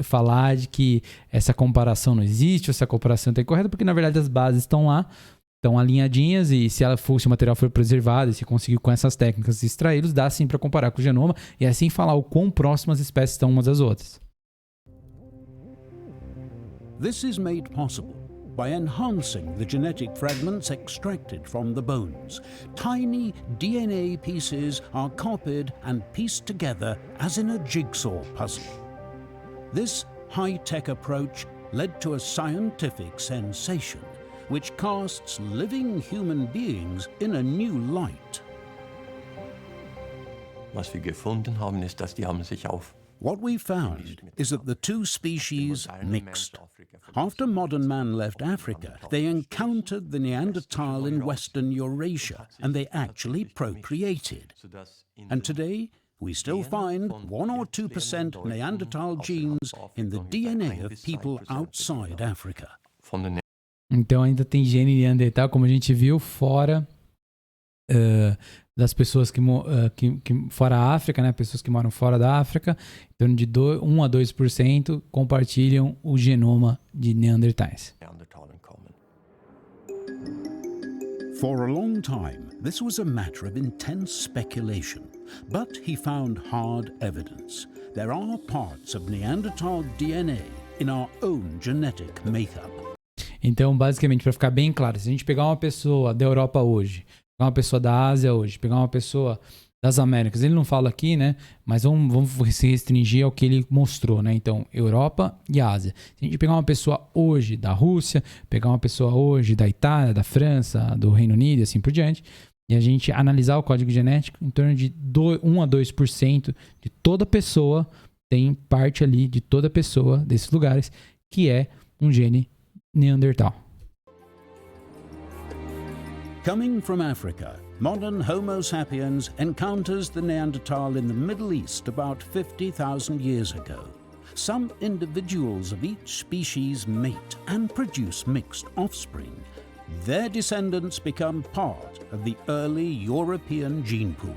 Speaker 1: falar de que essa comparação não existe, ou essa comparação está incorreta, porque, na verdade, as bases estão lá, estão alinhadinhas, e se o material for preservado, e se conseguir com essas técnicas extraí-los, dá sim para comparar com o genoma, e assim falar o quão próximas as espécies estão umas das outras.
Speaker 4: This is made possible by enhancing the genetic fragments extracted from the bones. Tiny DNA pieces are copied and pieced together as in a jigsaw puzzle. This high-tech approach led to a scientific sensation which casts living human beings in a new light.
Speaker 3: Was wir gefunden haben, ist, dass die haben sich auf
Speaker 4: What we found is that the two species mixed. After modern man left Africa, they encountered the Neanderthal in Western Eurasia, and they actually procreated. And today, we still find 1 or 2% Neanderthal genes in the DNA of people outside Africa.
Speaker 1: Então ainda tem gene Neandertal, como a gente viu, fora das pessoas que fora a África, né? Pessoas que moram fora da África, em torno de 1 a 2% compartilham o genoma de Neandertais.
Speaker 4: For a long time, this was a matter of intense speculation, but he found hard evidence. There are parts of Neanderthal DNA in our own genetic makeup.
Speaker 1: Então, basicamente, para ficar bem claro, se a gente pegar uma pessoa da Europa hoje, pegar uma pessoa da Ásia hoje, pegar uma pessoa das Américas, ele não fala aqui, né? Mas vamos se restringir ao que ele mostrou, né? Então, Europa e Ásia. Se a gente pegar uma pessoa hoje da Rússia, pegar uma pessoa hoje da Itália, da França, do Reino Unido e assim por diante, e a gente analisar o código genético, em torno de 1 a 2% de toda pessoa tem parte ali de toda pessoa desses lugares que é um gene Neandertal.
Speaker 4: Coming from Africa, modern Homo sapiens encounters the Neanderthal in the Middle East about 50,000 years ago. Some individuals of each species mate and produce mixed offspring. Their descendants become part of the early European gene pool.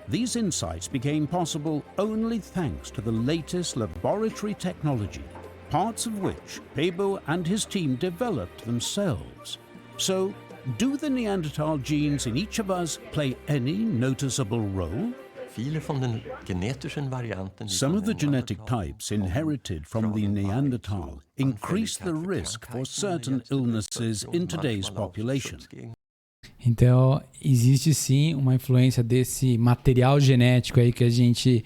Speaker 4: These insights became possible only thanks to the latest laboratory technology, parts of which Pebo and his team developed themselves. So, do the Neanderthal genes in each of us play any noticeable role? Some of the genetic types inherited from the Neanderthal increase the risk for certain illnesses in today's population.
Speaker 1: Então, existe sim uma influência desse material genético aí que a gente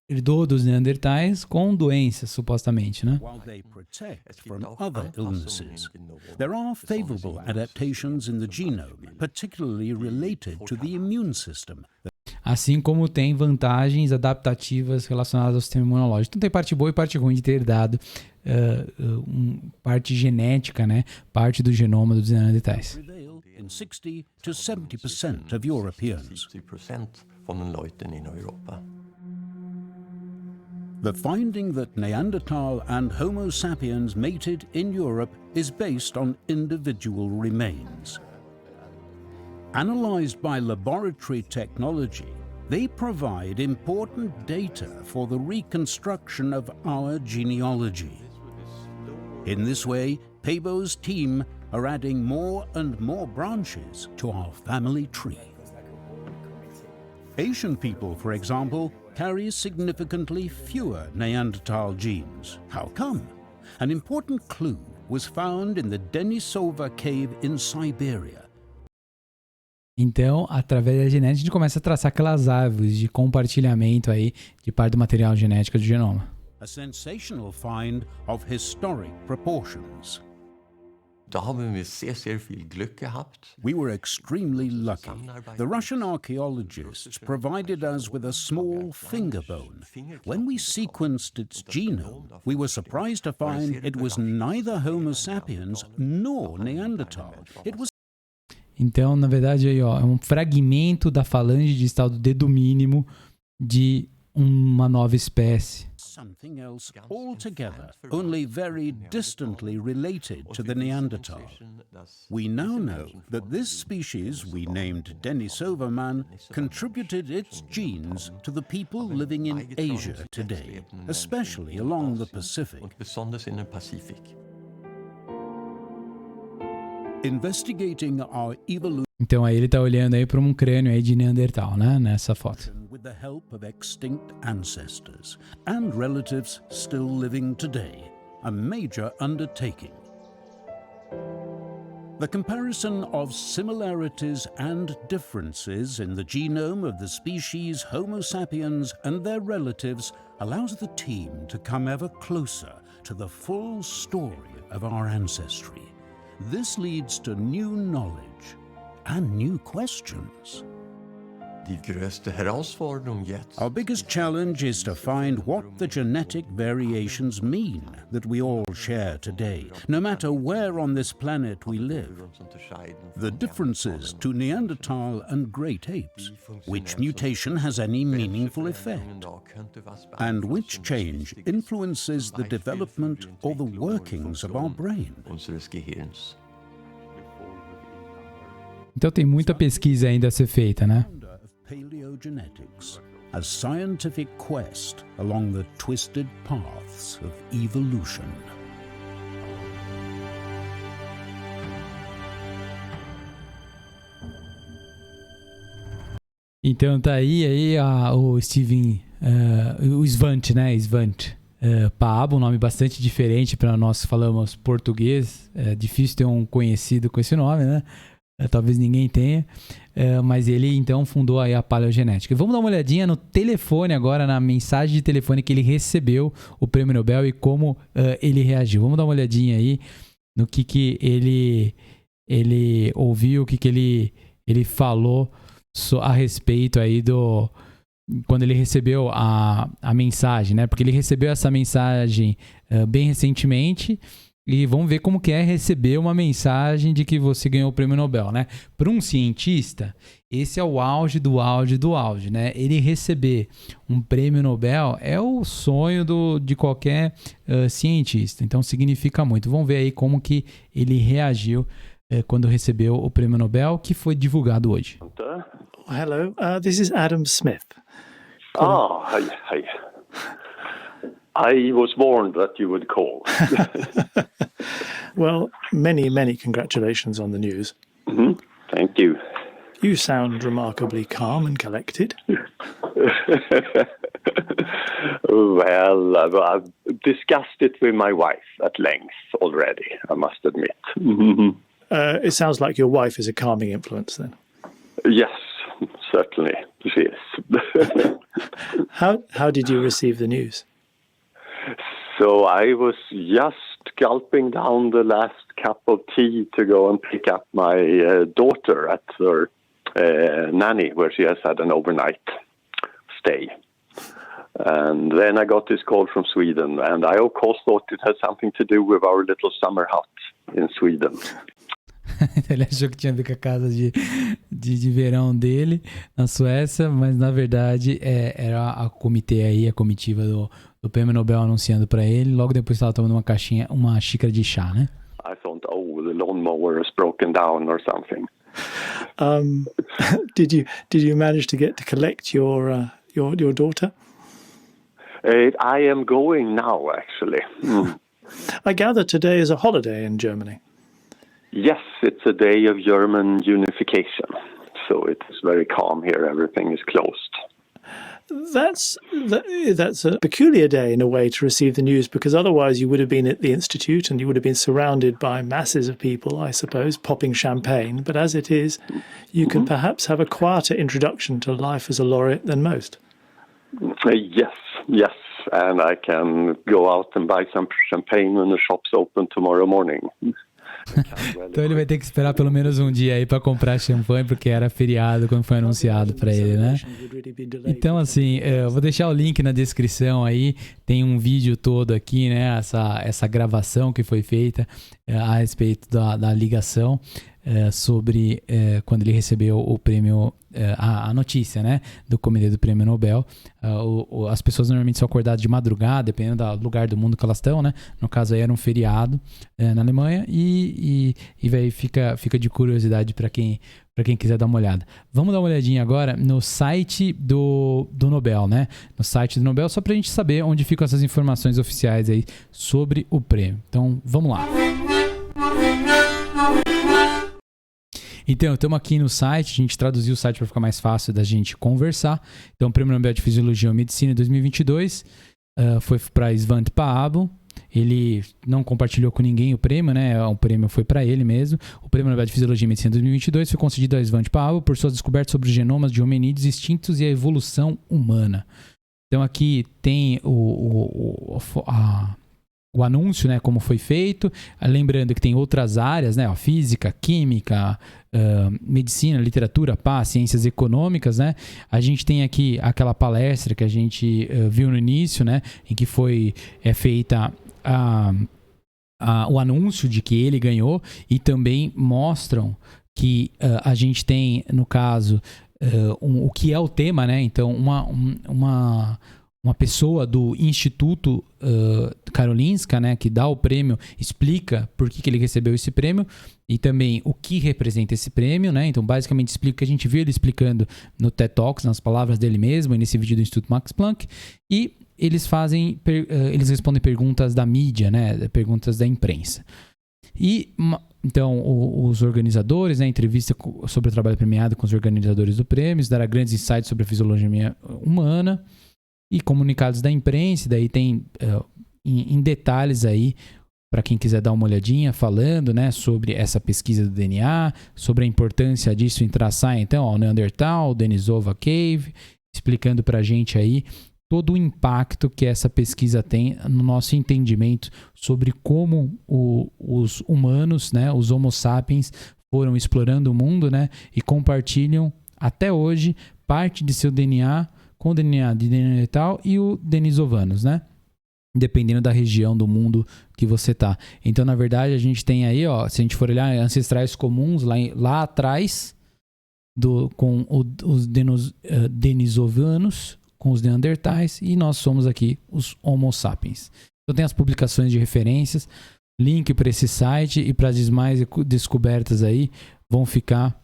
Speaker 1: herdou dos Neandertais com doenças, supostamente, né?
Speaker 4: While they protect from other illnesses, there are favorable adaptations in the genome, particularly related to the immune system.
Speaker 1: Assim como tem vantagens adaptativas relacionadas ao sistema imunológico. Então tem parte boa e parte ruim de ter herdado parte genética, né? Parte do genoma dos Neandertais.
Speaker 4: In 60 to 70% of Europeans. The finding that Neanderthal and Homo sapiens mated in Europe is based on individual remains. Analyzed by laboratory technology, they provide important data for the reconstruction of our genealogy. In this way, Pebo's team are adding more and more branches to our family tree. Asian people, for example, carry significantly fewer Neanderthal genes. How come? An important clue was found in the Denisova cave in Siberia.
Speaker 1: Então, através da genética, a gente começa a traçar aquelas árvores de compartilhamento aí de parte do material genético do genoma.
Speaker 4: a sensational find of historic proportions.
Speaker 3: Da har vi med sehr viel Glück gehabt.
Speaker 4: We were extremely lucky. The Russian archaeologists provided us with a small finger bone. When we sequenced its genome, we were surprised to find it was neither Homo sapiens nor Neanderthal. It was
Speaker 1: Então, na verdade, aí, ó, é um fragmento da falange distal do dedo mínimo de uma nova espécie.
Speaker 4: something else altogether, only very distantly related to the Neanderthal. We now know that this species, we named Denisova man, contributed its genes to the people living in Asia today, especially along the Pacific. Investigating our evolution
Speaker 1: Então aí ele tá olhando aí para um crânio aí de Neandertal, né, nessa foto.
Speaker 4: with the help of extinct ancestors and relatives still living today, a major undertaking. The comparison of similarities and differences in the genome of the species Homo sapiens and their relatives allows the team to come ever closer to the full story of our ancestry. This leads to new knowledge and new questions. Our biggest challenge is to find what the genetic variations mean that we all share today, no matter where on this planet we live. The differences to Neanderthal and great apes, which mutation has any meaningful effect, and which change influences the development or the workings of our brain.
Speaker 1: Então tem muita pesquisa ainda a ser feita, né?
Speaker 4: Paleogenetics, a scientific quest along the twisted paths of evolution.
Speaker 1: Então tá aí o Steven, o Svante, né? Svante. Paabo, um nome bastante diferente para nós que falamos português. É difícil ter um conhecido com esse nome, né? Talvez ninguém tenha, mas ele então fundou aí a paleogenética. Vamos dar uma olhadinha no telefone agora, na mensagem de telefone que ele recebeu o Prêmio Nobel e como ele reagiu. Vamos dar uma olhadinha aí no que ele ouviu, o que ele falou a respeito aí do... Quando ele recebeu a mensagem, né? Porque ele recebeu essa mensagem bem recentemente. E vamos ver como que é receber uma mensagem de que você ganhou o Prêmio Nobel, né? Para um cientista, esse é o auge do auge do auge, né? Ele receber um Prêmio Nobel é o sonho de qualquer cientista. Então, significa muito. Vamos ver aí como que ele reagiu quando recebeu o Prêmio Nobel, que foi divulgado hoje.
Speaker 5: Hello, this is Adam Smith.
Speaker 6: Hi. I was warned that you would call.
Speaker 5: Well, many congratulations on the news.
Speaker 6: Mm-hmm. Thank you.
Speaker 5: You sound remarkably calm and collected.
Speaker 6: Well, I've discussed it with my wife at length already, I must admit. Mm-hmm.
Speaker 5: It sounds like your wife is a calming influence then.
Speaker 6: Yes, certainly she is.
Speaker 5: How did you receive the news?
Speaker 6: So I was just gulping down the last cup of tea to go and pick up my daughter at her nanny, where she has had an overnight stay. And then I got this call from Sweden, and I of course thought it had something to do with our little summer hut in Sweden.
Speaker 1: Ele achou que tinha a ver com a casa de verão dele na Suécia, mas na verdade era a comitiva do Prêmio Nobel anunciando para ele. Logo depois estava tomando uma xícara de chá, né?
Speaker 6: I thought, the lawnmower is broken down or something.
Speaker 5: Did you manage to get to collect your daughter?
Speaker 6: I am going now, actually.
Speaker 5: I gather today is a holiday in Germany.
Speaker 6: Yes, it's a day of German unification, so it is very calm here. Everything is closed.
Speaker 5: That's a peculiar day in a way to receive the news, because otherwise you would have been at the institute and you would have been surrounded by masses of people, I suppose, popping champagne. But as it is, you can perhaps have a quieter introduction to life as a laureate than most.
Speaker 6: Yes. and I can go out and buy some champagne when the shop's open tomorrow morning.
Speaker 1: Então ele vai ter que esperar pelo menos um dia aí para comprar champanhe, porque era feriado quando foi anunciado para ele, né? Então assim, eu vou deixar o link na descrição aí, tem um vídeo todo aqui, né? Essa gravação que foi feita a respeito da ligação sobre quando ele recebeu o prêmio, a notícia, né, do Comitê do Prêmio Nobel. As pessoas normalmente são acordadas de madrugada, dependendo do lugar do mundo que elas estão, né? No caso aí era um feriado na Alemanha e fica de curiosidade para quem quiser dar uma olhada. Vamos dar uma olhadinha agora no site do Nobel, né? No site do Nobel, só para a gente saber onde ficam essas informações oficiais aí sobre o prêmio. Então, vamos lá. Então, estamos aqui no site, a gente traduziu o site para ficar mais fácil da gente conversar. Então, o Prêmio Nobel de Fisiologia ou Medicina em 2022 foi para Svante Paabo. Ele não compartilhou com ninguém o prêmio, né? O prêmio foi para ele mesmo. O Prêmio Nobel de Fisiologia e Medicina em 2022 foi concedido a Svante Paabo por suas descobertas sobre os genomas de hominídeos extintos e a evolução humana. Então, aqui tem o anúncio, né, como foi feito, lembrando que tem outras áreas, né, física, química, medicina, literatura, ciências econômicas, né, a gente tem aqui aquela palestra que a gente viu no início, né, em que foi feita o anúncio de que ele ganhou, e também mostram que a gente tem, no caso, o que é o tema, né, então uma pessoa do Instituto Karolinska, né, que dá o prêmio, explica por que ele recebeu esse prêmio e também o que representa esse prêmio, né? Então, basicamente, explica o que a gente viu ele explicando no TED Talks, nas palavras dele mesmo, nesse vídeo do Instituto Max Planck. E eles respondem perguntas da mídia, né? Perguntas da imprensa. E então os organizadores, né, entrevista sobre o trabalho premiado com os organizadores do prêmio, dará grandes insights sobre a fisiologia humana. E comunicados da imprensa, daí tem em detalhes aí, para quem quiser dar uma olhadinha, falando, né, sobre essa pesquisa do DNA, sobre a importância disso em traçar, então, o Neandertal, Denisova Cave, explicando para a gente aí todo o impacto que essa pesquisa tem no nosso entendimento sobre como os humanos, né, os Homo sapiens, foram explorando o mundo, né, e compartilham até hoje parte de seu DNA com o DNA de Neandertal e o Denisovanos, né? Dependendo da região do mundo que você tá. Então, na verdade, a gente tem aí, se a gente for olhar ancestrais comuns lá atrás, com os Denisovanos, com os Neandertais, e nós somos aqui os Homo sapiens. Então, tem as publicações de referências, link para esse site e para as demais descobertas aí vão ficar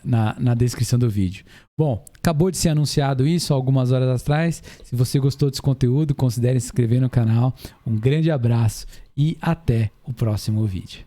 Speaker 1: na descrição do vídeo. Bom, acabou de ser anunciado isso algumas horas atrás. Se você gostou desse conteúdo, considere se inscrever no canal. Um grande abraço e até o próximo vídeo.